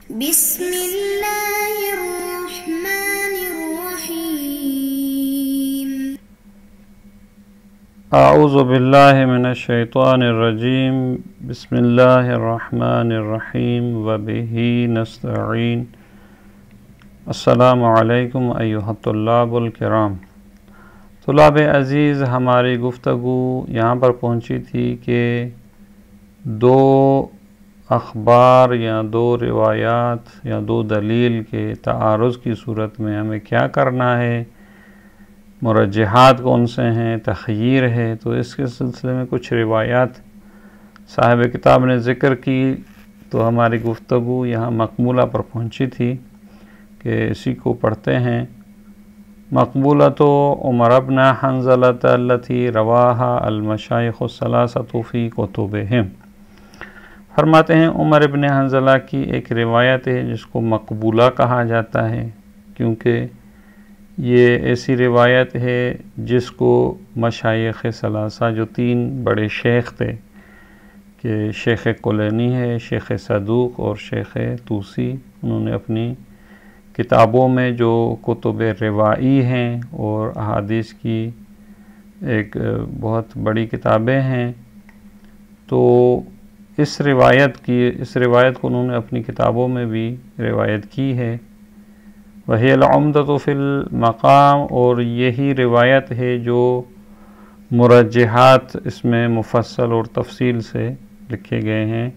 بسم اللہ الرحمن الرحیم اعوذ باللہ من الشیطان الرجیم بسم اللہ الرحمن الرحیم وبہ نستعین السلام علیکم ایھا الطلاب الکرام۔ طلاب عزیز، ہماری گفتگو یہاں پر پہنچی تھی کہ دو اخبار یا دو روایات یا دو دلیل کے تعارض کی صورت میں ہمیں کیا کرنا ہے، مرجحات کون سے ہیں، تخییر ہے۔ تو اس کے سلسلے میں کچھ روایات صاحب کتاب نے ذکر کی، تو ہماری گفتگو یہاں مقبولہ پر پہنچی تھی کہ اسی کو پڑھتے ہیں۔ مقبولۃ عمر بن حنظلۃ التی رواہا المشائخ الثلاثۃ فی کتبہم۔ فرماتے ہیں عمر ابن حنظلہ کی ایک روایت ہے جس کو مقبولہ کہا جاتا ہے، کیونکہ یہ ایسی روایت ہے جس کو مشائخ ثلاثہ جو تین بڑے شیخ تھے کہ شیخ کلینی ہے، شیخ صدوق اور شیخ طوسی، انہوں نے اپنی کتابوں میں جو کتب روائی ہیں اور احادیث کی ایک بہت بڑی کتابیں ہیں، تو اس روایت کو انہوں نے اپنی کتابوں میں بھی روایت کی ہے۔ وہی العمدۃ فی المقام، اور یہی روایت ہے جو مرجحات اس میں مفصل اور تفصیل سے لکھے گئے ہیں۔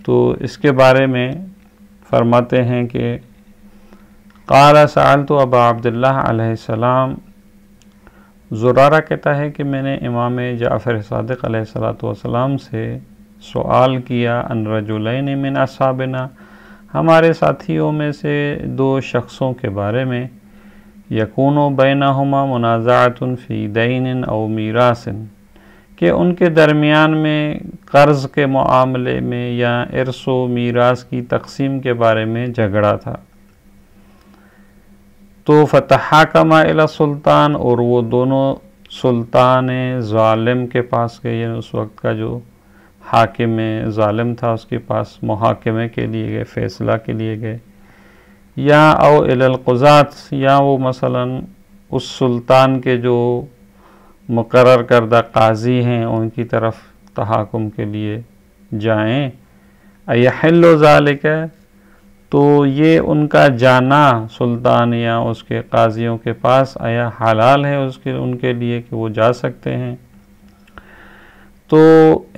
تو اس کے بارے میں فرماتے ہیں کہ قال سألت ابا عبداللہ علیہ السلام، زرارہ کہتا ہے کہ میں نے امام جعفر صادق علیہ السلام سے سوال کیا ان رجلین من اصحابنا، ہمارے ساتھیوں میں سے دو شخصوں کے بارے میں، یکون بینہما منازعۃ فی دین او میراث، کہ ان کے درمیان میں قرض کے معاملے میں یا ارث و میراث کی تقسیم کے بارے میں جھگڑا تھا۔ تو فتحاکما الی السلطان، اور وہ دونوں سلطان ظالم کے پاس گئے، یعنی اس وقت کا جو حاکم ظالم تھا اس کے پاس محاکمے کے لیے گئے، فیصلہ کے لیے گئے، یا او الی القضاۃ، یا وہ مثلا اس سلطان کے جو مقرر کردہ قاضی ہیں ان کی طرف تحاکم کے لیے جائیں۔ ایحل ذالک، تو یہ ان کا جانا سلطان یا اس کے قاضیوں کے پاس آیا حلال ہے ان کے لیے کہ وہ جا سکتے ہیں؟ تو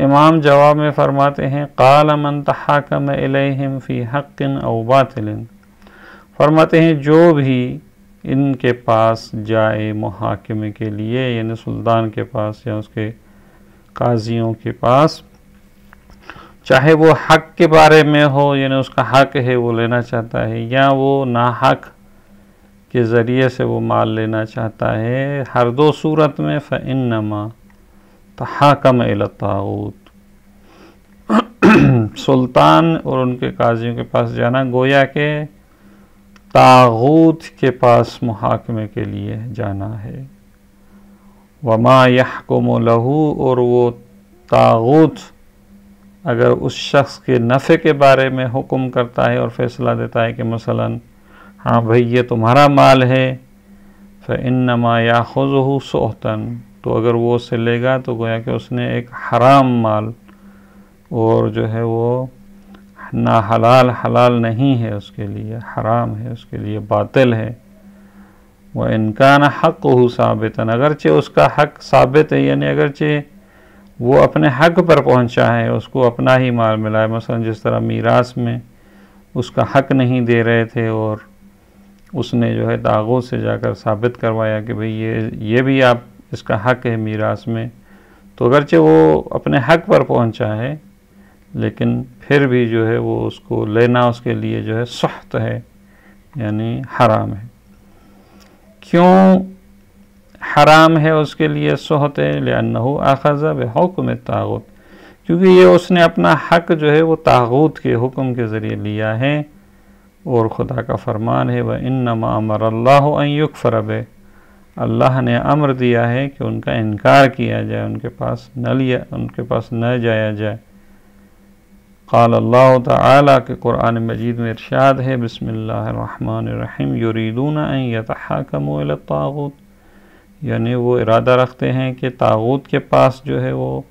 امام جواب میں فرماتے ہیں قال من تحاکم الیہم فی حق او باطل، فرماتے ہیں جو بھی ان کے پاس جائے محاکمے کے لیے، یعنی سلطان کے پاس یا اس کے قاضیوں کے پاس، چاہے وہ حق کے بارے میں ہو، یعنی اس کا حق ہے وہ لینا چاہتا ہے، یا وہ ناحق کے ذریعے سے وہ مال لینا چاہتا ہے، ہر دو صورت میں فإنما تحاکم الی الطاغوت، سلطان اور ان کے قاضیوں کے پاس جانا گویا کہ طاغوت کے پاس محاکمے کے لیے جانا ہے۔ وما یحکم لہ، اور وہ طاغوت اگر اس شخص کے نفع کے بارے میں حکم کرتا ہے اور فیصلہ دیتا ہے کہ مثلا ہاں بھئی یہ تمہارا مال ہے، فإنما یاخذہ سحتا، تو اگر وہ اسے لے گا تو گویا کہ اس نے ایک حرام مال، اور جو ہے وہ نہ حلال نہیں ہے اس کے لیے، حرام ہے اس کے لیے، باطل ہے۔ وَإِنْ كَانَ حَقُّهُ ثَابِتًا، اگرچہ اس کا حق ثابت ہے، یعنی اگرچہ وہ اپنے حق پر پہنچا ہے، اس کو اپنا ہی مال ملا ہے، مثلا جس طرح میراث میں اس کا حق نہیں دے رہے تھے اور اس نے جو ہے طاغوت سے جا کر ثابت کروایا کہ بھئی یہ بھی آپ اس کا حق ہے میراث میں، تو اگرچہ وہ اپنے حق پر پہنچا ہے لیکن پھر بھی جو ہے وہ اس کو لینا اس کے لیے جو ہے سحت ہے، یعنی حرام ہے۔ کیوں حرام ہے اس کے لیے سحت ہے؟ لأنہ اخذ بحکم الطاغوت، کیونکہ یہ اس نے اپنا حق جو ہے وہ طاغوت کے حکم کے ذریعے لیا ہے، اور خدا کا فرمان ہے وَإِنَّمَا أَمَرَ اللَّهُ أَن يُكْفَرَ بِهِ، اللہ نے امر دیا ہے کہ ان کا انکار کیا جائے، ان کے پاس نہ جایا جائے۔ قال اللہ تعالیٰ کہ قرآن مجید میں ارشاد ہے بسم اللہ الرحمن الرحیم یریدون ان یتحاکموا الی الطاغوت، یعنی وہ ارادہ رکھتے ہیں کہ طاغوت کے پاس جو ہے وہ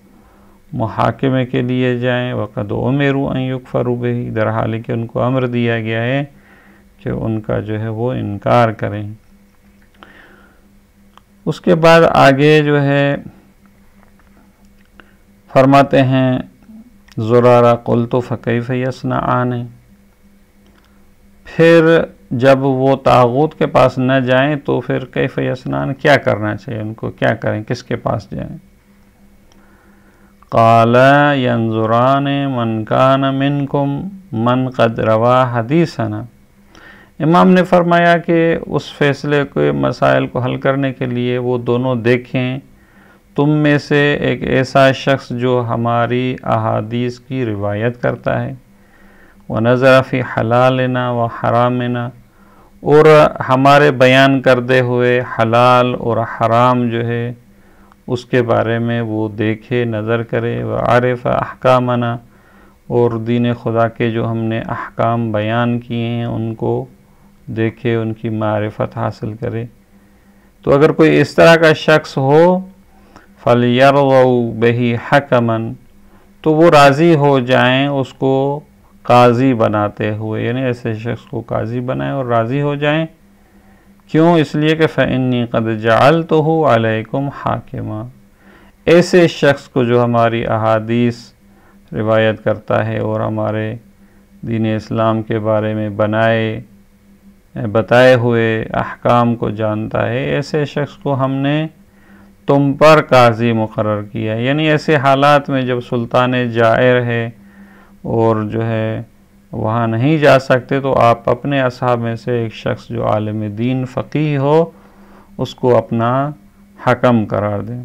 محاکمے کے لیے جائیں، وقد امروا ان یکفروا بہ، در حال کہ ان کو امر دیا گیا ہے کہ ان کا جو ہے وہ انکار کریں۔ اس کے بعد آگے جو ہے فرماتے ہیں زرارہ قلت فکیف یصنعان، پھر جب وہ طاغوت کے پاس نہ جائیں تو پھر کیف یصنعان کیا کرنا چاہیے، ان کو کیا کریں، کس کے پاس جائیں؟ قال ینظران من کان منکم من قد روا حدیثنا، امام نے فرمایا کہ اس فیصلے کے مسائل کو حل کرنے کے لیے وہ دونوں دیکھیں تم میں سے ایک ایسا شخص جو ہماری احادیث کی روایت کرتا ہے، وَنَظَرَ فِي حَلَالِنَا وَحَرَامِنَا، اور ہمارے بیان کردے ہوئے حلال اور حرام جو ہے اس کے بارے میں وہ دیکھے، نظر کرے، وَعَرِفَ أَحْكَامَنَا، اور دین خدا کے جو ہم نے احکام بیان کیے ہیں ان کو دیکھے، ان کی معرفت حاصل کرے۔ تو اگر کوئی اس طرح کا شخص ہو فَلْيَرْضَوْا بِهِ حَكَمًا، تو وہ راضی ہو جائیں اس کو قاضی بناتے ہوئے، یعنی ایسے شخص کو قاضی بنائیں اور راضی ہو جائیں۔ کیوں؟ اس لیے کہ فَإِنِّي قَدْ جَعَلْتُهُ عَلَيْكُمْ حَاكِمًا، ایسے شخص کو جو ہماری احادیث روایت کرتا ہے اور ہمارے دین اسلام کے بارے میں بتائے ہوئے احکام کو جانتا ہے، ایسے شخص کو ہم نے تم پر قاضی مقرر کیا، یعنی ایسے حالات میں جب سلطان جائر ہے اور جو ہے وہاں نہیں جا سکتے تو آپ اپنے اصحاب میں سے ایک شخص جو عالم دین فقیہ ہو اس کو اپنا حکم قرار دیں۔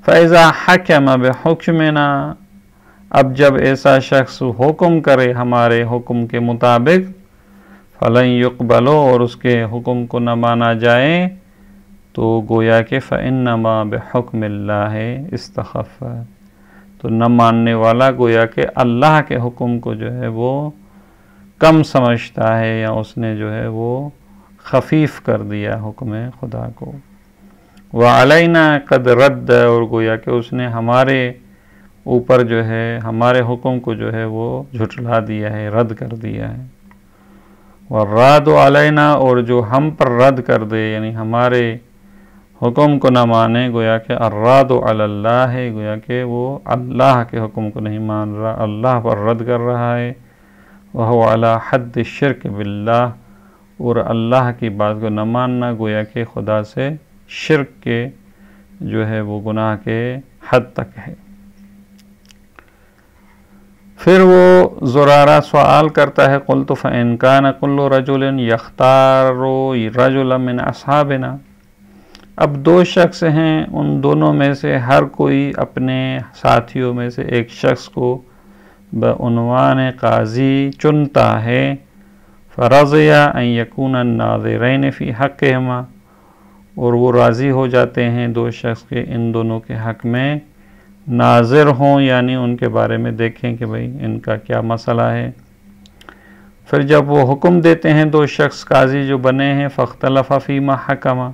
فَإِذَا حَكَمَ بِحُكْمِنَا، اب جب ایسا شخص حکم کرے ہمارے حکم کے مطابق، فَلَن يُقْبَلُوا، اور اس کے حکم کو نہ مانا جائے، تو گویا کہ فَإِنَّمَا بِحُكْمِ اللَّهِ اسْتَخَفَّ، تو نہ ماننے والا گویا کہ اللہ کے حکم کو جو ہے وہ کم سمجھتا ہے، یا اس نے جو ہے وہ خفیف کر دیا حکم خدا کو۔ وَعَلَيْنَا قَدْ رَدَّ، اور گویا کہ اس نے ہمارے اوپر جو ہے ہمارے حکم کو جو ہے وہ جھٹلا دیا ہے، رد کر دیا ہے۔ وَالرَّادُ عَلَيْنَا، اور جو ہم پر رد کر دے یعنی ہمارے حکم کو نہ مانے، گویا کہ الراد علی اللہ ہے، گویا کہ وہ اللہ کے حکم کو نہیں مان رہا، اللہ پر رد کر رہا ہے۔ وَهُوَ عَلَى حَدِّ الشِّرْكِ بِاللَّهِ، اور اللہ کی بات کو نہ ماننا گویا کہ خدا سے شرک کے جو ہے وہ گناہ کے حد تک ہے۔ پھر وہ زرارہ سوال کرتا ہے قلت فَإِنْ كَانَ كُلُّ رَجُلٍ يَخْتَارُ رَجُلًا مِنْ أَصْحَابِنَا، اب دو شخص ہیں، ان دونوں میں سے ہر کوئی اپنے ساتھیوں میں سے ایک شخص کو بعنوان قاضی چنتا ہے، فَرَضِيَ أَنْ يَكُونَ النَّاظِرَيْنِ فِي حَقِّهِمَا، اور وہ راضی ہو جاتے ہیں دو شخص کے ان دونوں کے حق میں ناظر ہوں، یعنی ان کے بارے میں دیکھیں کہ بھئی ان کا کیا مسئلہ ہے۔ پھر جب وہ حکم دیتے ہیں دو شخص قاضی جو بنے ہیں، فَاخْتَلَفَ فِيمَا حَكَمَ،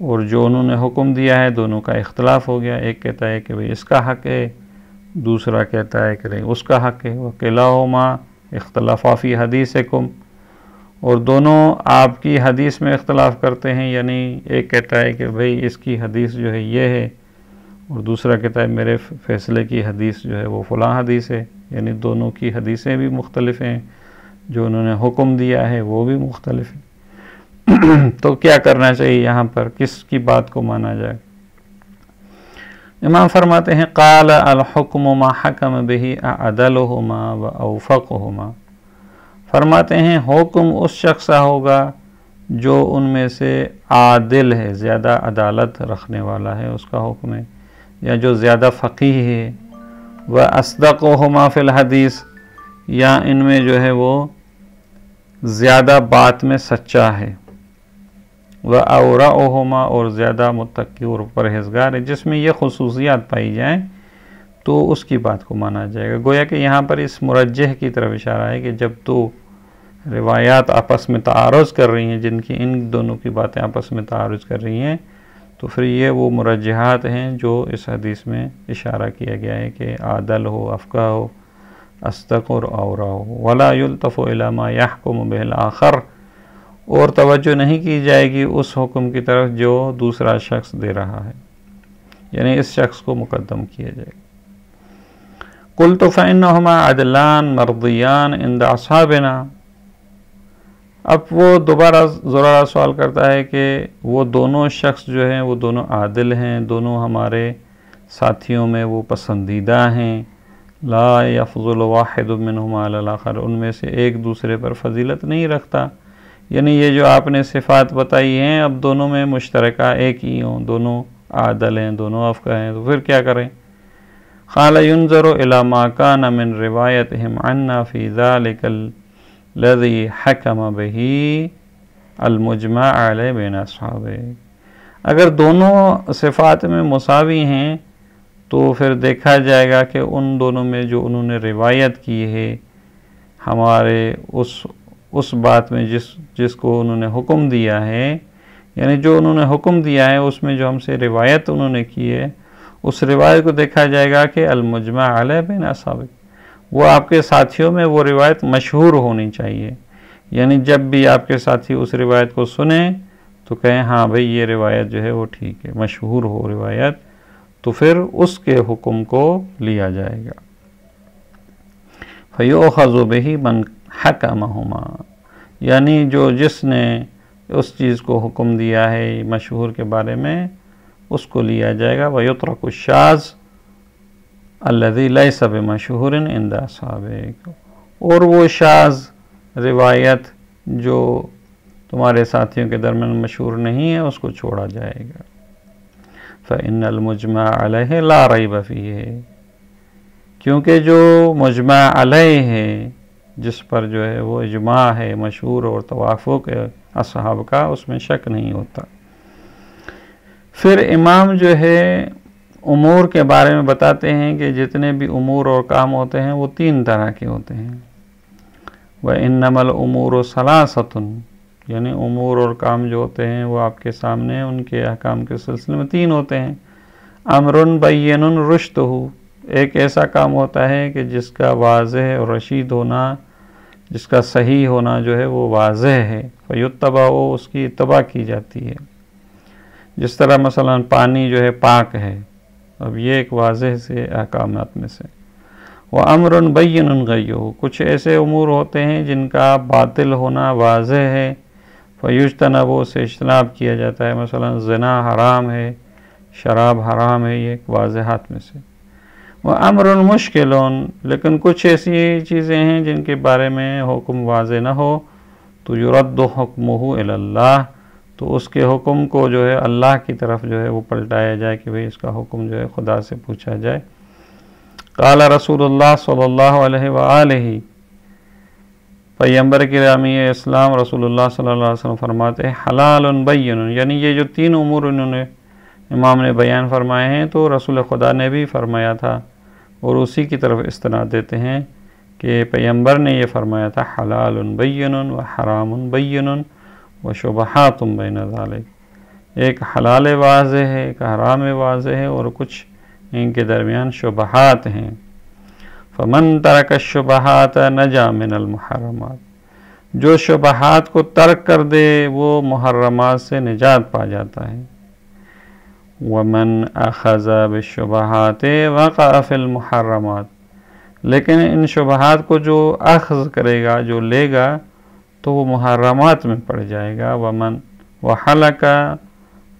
اور جو انہوں نے حکم دیا ہے دونوں کا اختلاف ہو گیا، ایک کہتا ہے کہ بھئی اس کا حق ہے، دوسرا کہتا ہے کہ اس کا حق ہے، وَكِلَاهُمَا اخْتَلَفَا فِي حَدِيثِكُمْ، اور دونوں آپ کی حدیث میں اختلاف کرتے ہیں، یعنی ایک کہتا ہے کہ بھئی اس کی حدیث جو ہے یہ ہے، اور دوسرا کہتا ہے میرے فیصلے کی حدیث جو ہے وہ فلاں حدیث ہے، یعنی دونوں کی حدیثیں بھی مختلف ہیں، جو انہوں نے حکم دیا ہے وہ بھی مختلف ہیں۔ تو کیا کرنا چاہیے یہاں پر، کس کی بات کو مانا جائے؟ امام فرماتے ہیں قال الحکم ما حکم به اعدلهما واوفقهما، فرماتے ہیں حکم اس شخص کا ہوگا جو ان میں سے عادل ہے، زیادہ عدالت رکھنے والا ہے، اس کا حکم ہے، یا جو زیادہ فقیہ ہے، واصدقهما فی الحدیث، یا ان میں جو ہے وہ زیادہ بات میں سچا ہے، وَأَوْرَعُهُمَا، اور زیادہ متقی اور پرہیزگار ہے۔ جس میں یہ خصوصیات پائی جائیں تو اس کی بات کو مانا جائے گا۔ گویا کہ یہاں پر اس مرجح کی طرف اشارہ ہے کہ جب تو روایات آپس میں تعارض کر رہی ہیں، جن کی ان دونوں کی باتیں آپس میں تعارض کر رہی ہیں، تو پھر یہ وہ مرجحات ہیں جو اس حدیث میں اشارہ کیا گیا ہے کہ عادل ہو، افقہ ہو، اصدق اور اورا ہو۔ ولا یلتف الی ما یحکم بہ الاخر، اور توجہ نہیں کی جائے گی اس حکم کی طرف جو دوسرا شخص دے رہا ہے، یعنی اس شخص کو مقدم کیا جائے گا۔ قلت فإنہما عدلان مرضیان عند اصحابنا، اب وہ دوبارہ زرارہ سوال کرتا ہے کہ وہ دونوں شخص جو ہیں وہ دونوں عادل ہیں، دونوں ہمارے ساتھیوں میں وہ پسندیدہ ہیں، لا یفضل واحد منہما علی الآخر، ان میں سے ایک دوسرے پر فضیلت نہیں رکھتا، یعنی یہ جو آپ نے صفات بتائی ہیں اب دونوں میں مشترکہ ایک ہی ہوں، دونوں عادل ہیں، دونوں افقہ ہیں، تو پھر کیا کریں؟ قال ينظر الى ما كان من روایتهم عنا في ذلك الذي حكم به المجمع علیہ بین اصحابہ، اگر دونوں صفات میں مساوی ہیں تو پھر دیکھا جائے گا کہ ان دونوں میں جو انہوں نے روایت کی ہے ہمارے اس بات میں جس کو انہوں نے حکم دیا ہے، یعنی جو انہوں نے حکم دیا ہے اس میں جو ہم سے روایت انہوں نے کی ہے، اس روایت کو دیکھا جائے گا کہ المجمع علیہ بین اصحابہ، وہ آپ کے ساتھیوں میں وہ روایت مشہور ہونی چاہیے، یعنی جب بھی آپ کے ساتھی اس روایت کو سنیں تو کہیں ہاں بھئی یہ روایت جو ہے وہ ٹھیک ہے، مشہور ہو روایت، تو پھر اس کے حکم کو لیا جائے گا۔ فَيُؤْخَذُ بِهِ مَنْ حَكَمَهُمَا، یعنی جس نے اس چیز کو حکم دیا ہے مشہور کے بارے میں اس کو لیا جائے گا۔ وَيُتْرَكُ الشَّاذُ الَّذِي لَيْسَ بِمَشْهُورٍ عِنْدَ أَصْحَابِهِ، اور وہ شاذ روایت جو تمہارے ساتھیوں کے درمیان مشہور نہیں ہے اس کو چھوڑا جائے گا۔ فَإِنَّ الْمُجْمَعَ عَلَيْهِ لَا رَيْبَ فِيهِ، کیونکہ جو مجمع علیہ ہے، جس پر جو ہے وہ اجماع ہے مشہور اور توافق ہے اصحاب کا، اس میں شک نہیں ہوتا۔ پھر امام جو ہے امور کے بارے میں بتاتے ہیں کہ جتنے بھی امور اور کام ہوتے ہیں وہ 3 طرح کے ہوتے ہیں۔ وَإِنَّمَا الْأُمُورُ ثَلَاثَةٌ، یعنی امور اور کام جو ہوتے ہیں وہ آپ کے سامنے ان کے احکام کے سلسلے میں 3 ہوتے ہیں۔ امرٌ بین رشدہ، ایک ایسا کام ہوتا ہے کہ جس کا واضح اور رشید ہونا، جس کا صحیح ہونا جو ہے وہ واضح ہے، فیتبع، اس کی اتباع کی جاتی ہے۔ جس طرح مثلا پانی جو ہے پاک ہے، اب یہ ایک واضح سے احکامات میں سے۔ وَأَمْرٌ بَيِّنٌ غَيُّهُ، کچھ ایسے امور ہوتے ہیں جن کا باطل ہونا واضح ہے، فَيُجْتَنَبُ، سے اجتناب کیا جاتا ہے، مثلا زنا حرام ہے، شراب حرام ہے، یہ ایک واضحات میں سے۔ وَأَمْرٌ مُشْكِلٌ، لیکن کچھ ایسی چیزیں ہیں جن کے بارے میں حکم واضح نہ ہو، تو يُرَدُّ حُكْمُهُ إِلَى اللَّهِ، تو اس کے حکم کو جو ہے اللہ کی طرف جو ہے وہ پلٹایا جائے کہ بھئی اس کا حکم جو ہے خدا سے پوچھا جائے۔ قال رسول اللہ صلی اللہ علیہ وآلہ، پیغمبر گرامی اسلام رسول اللہ صلی اللہ علیہ وسلم فرماتے ہیں حلال بین، یعنی یہ جو 3 امور انہوں نے امام نے بیان فرمائے ہیں تو رسول خدا نے بھی فرمایا تھا، اور اسی کی طرف استناد دیتے ہیں کہ پیغمبر نے یہ فرمایا تھا حلال بین و حرام بین و شبہات بین ذالک، ایک حلال واضح ہے، ایک حرام واضح ہے، اور کچھ ان کے درمیان شبہات ہیں۔ فمن ترک الشبہات نجا من المحرمات، جو شبہات کو ترک کر دے وہ محرمات سے نجات پا جاتا ہے۔ ومن اخذ بالشبہات وقع فی المحرمات، لیکن ان شبہات کو جو اخذ کرے گا، جو لے گا، تو وہ محرمات میں پڑ جائے گا۔ ومن وحلق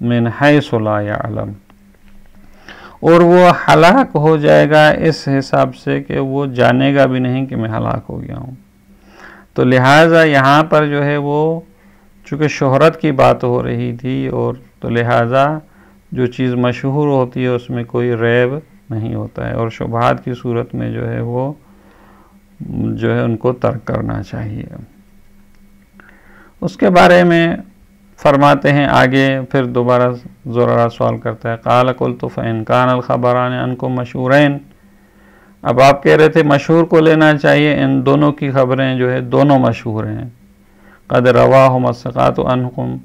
من حیث لا یعلم، اور وہ ہلاک ہو جائے گا اس حساب سے کہ وہ جانے گا بھی نہیں کہ میں ہلاک ہو گیا ہوں۔ تو لہٰذا یہاں پر جو ہے وہ چونکہ شہرت کی بات ہو رہی تھی، اور تو لہٰذا جو چیز مشہور ہوتی ہے اس میں کوئی ریب نہیں ہوتا ہے، اور شبہات کی صورت میں جو ہے وہ جو ہے ان کو ترک کرنا چاہیے۔ اس کے بارے میں فرماتے ہیں آگے، پھر دوبارہ زرارہ سوال کرتا ہے قال قلت فإن كان الخبران عنكم مشهورين، اب آپ کہہ رہے تھے مشہور کو لینا چاہیے، ان دونوں کی خبریں جو ہے دونوں مشہور ہیں، قد رواہم الثقات عنہم،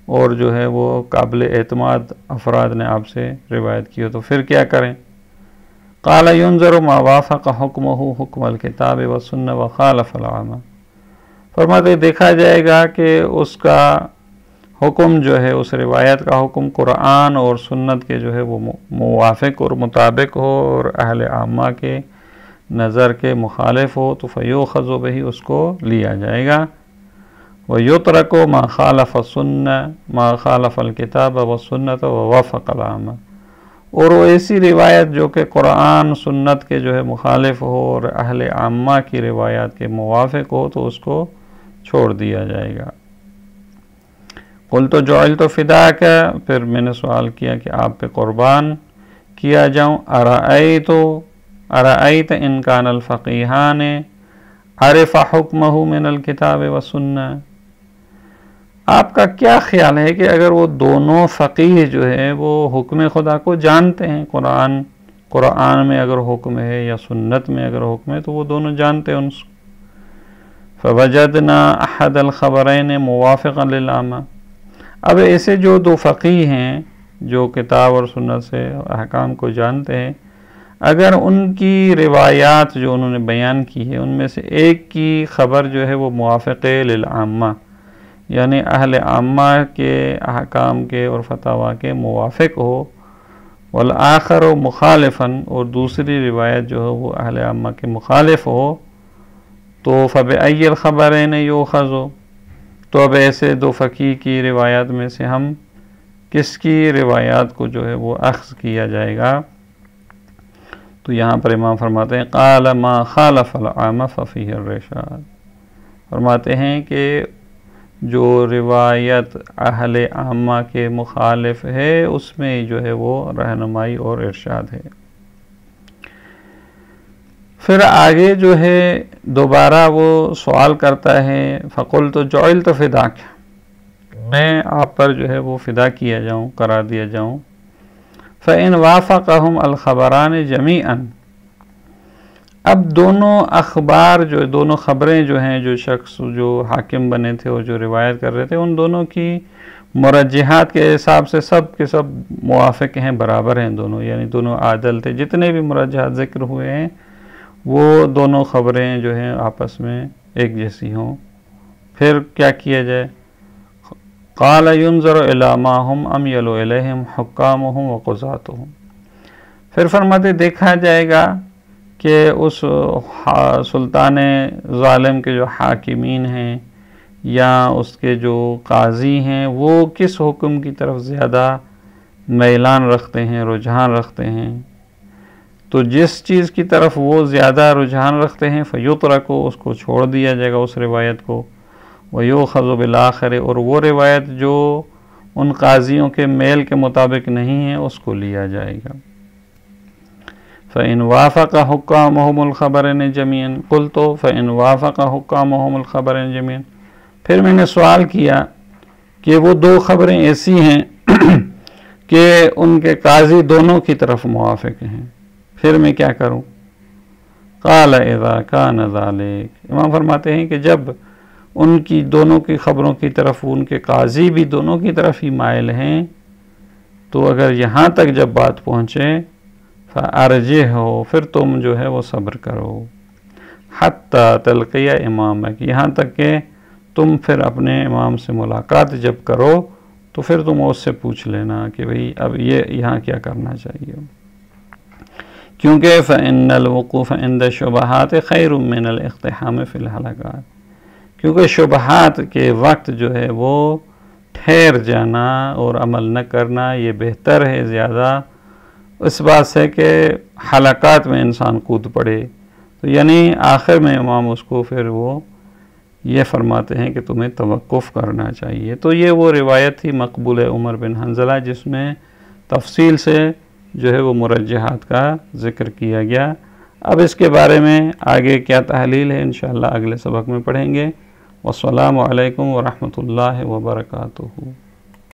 اور جو ہے وہ قابل اعتماد افراد نے آپ سے روایت کی ہو، تو پھر کیا کریں؟ قال ينظر ما وافق حکمہ حکم الکتاب والسنہ وخالف العامہ، فرماتے دیکھا جائے گا کہ اس کا حکم جو ہے، اس روایت کا حکم قرآن اور سنت کے جو ہے وہ موافق اور مطابق ہو اور اہل عامہ کے نظر کے مخالف ہو تو فیؤخذ بہ، اس کو لیا جائے گا، ویترک ما خالف السنہ ما خالف الکتاب والسنۃ ووافق العامہ، اور وہ ایسی روایت جو کہ قرآن سنت کے جو ہے مخالف ہو اور اہل عامہ کی روایات کے موافق ہو تو اس کو چھوڑ دیا جائے گا۔ قلت جعلت فداک، پھر میں نے سوال کیا کہ آپ پہ قربان کیا جاؤں، ارأیت ان کان الفقیہان عرف حکمہ من الکتاب والسنہ، آپ کا کیا خیال ہے کہ اگر وہ دونوں فقیہ جو ہے وہ حکم خدا کو جانتے ہیں، قرآن میں اگر حکم ہے یا سنت میں اگر حکم ہے تو وہ دونوں جانتے ہیں، فوجدنا احد الخبرین موافقا للعامہ، اب ایسے جو دو فقیہ ہیں جو کتاب اور سنت سے احکام کو جانتے ہیں، اگر ان کی روایات جو انہوں نے بیان کی ہے ان میں سے ایک کی خبر جو ہے وہ موافق للعامہ، یعنی اہل عامہ کے احکام کے اور فتاویٰ کے موافق ہو، والآخر مخالفاً، اور دوسری روایت جو ہے وہ اہل عامہ کے مخالف ہو، تو فبأی الخبرین یؤخذ، تو اب ایسے دو فقیہ کی روایات میں سے ہم کس کی روایات کو جو ہے وہ اخذ کیا جائے گا؟ تو یہاں پر امام فرماتے ہیں قال ما خالف العامہ ففیہ الرشاد، فرماتے ہیں کہ جو روایت اہل عامہ کے مخالف ہے اس میں جو ہے وہ رہنمائی اور ارشاد ہے۔ پھر آگے جو ہے دوبارہ وہ سوال کرتا ہے فقلت جعلت فداک، میں آپ پر جو ہے وہ فدا کیا جاؤں، قرار دیا جاؤں، فإن وافقہم الخبران جمیعا، اب دونوں اخبار جو دونوں خبریں جو ہیں، جو شخص جو حاکم بنے تھے اور جو روایت کر رہے تھے، ان دونوں کی مرجحات کے حساب سے سب کے سب موافق ہیں، برابر ہیں دونوں، یعنی دونوں عادل تھے، جتنے بھی مرجحات ذکر ہوئے ہیں وہ دونوں خبریں جو ہیں آپس میں ایک جیسی ہوں، پھر کیا کیا جائے؟ قال ينظر الى ما هم اميل اليهم حكامهم وقضاتهم، پھر فرماتے دیکھا جائے گا کہ اس سلطان ظالم کے جو حاکمین ہیں یا اس کے جو قاضی ہیں وہ کس حکم کی طرف زیادہ میلان رکھتے ہیں، رجحان رکھتے ہیں، تو جس چیز کی طرف وہ زیادہ رجحان رکھتے ہیں فیترک، اس کو چھوڑ دیا جائے گا اس روایت کو، ویؤخذ بالآخر، اور وہ روایت جو ان قاضیوں کے میل کے مطابق نہیں ہے اس کو لیا جائے گا۔ فإن وافق حکامہم الخبرین جمیعا، قلت فإن وافق حکامہم الخبرین جمیعا، پھر میں نے سوال کیا کہ وہ دو خبریں ایسی ہیں کہ ان کے قاضی دونوں کی طرف موافق ہیں، پھر میں کیا کروں؟ قال اذا کان ذلک، امام فرماتے ہیں کہ جب ان کی دونوں کی خبروں کی طرف ان کے قاضی بھی دونوں کی طرف ہی مائل ہیں، تو اگر یہاں تک جب بات پہنچے فارجح ہو، پھر تم جو ہے وہ صبر کرو، حتی تلقی امامک، یہاں تک کہ تم پھر اپنے امام سے ملاقات جب کرو تو پھر تم اس سے پوچھ لینا کہ بھئی اب یہ یہاں کیا کرنا چاہیے، کیونکہ فإن الوقوف عند الشبہات خیر من الاقتحام فی الحلقات، کیونکہ شبہات کے وقت جو ہے وہ ٹھہر جانا اور عمل نہ کرنا یہ بہتر ہے زیادہ اس بات سے کہ حلقات میں انسان کود پڑے، تو یعنی آخر میں امام اس کو پھر وہ یہ فرماتے ہیں کہ تمہیں توقف کرنا چاہیے۔ تو یہ وہ روایت تھی مقبول عمر بن حنظلہ جس میں تفصیل سے جو ہے وہ مرجحات کا ذکر کیا گیا۔ اب اس کے بارے میں آگے کیا تحلیل ہے انشاءاللہ اگلے سبق میں پڑھیں گے۔ والسلام علیکم ورحمۃ اللہ وبرکاتہ۔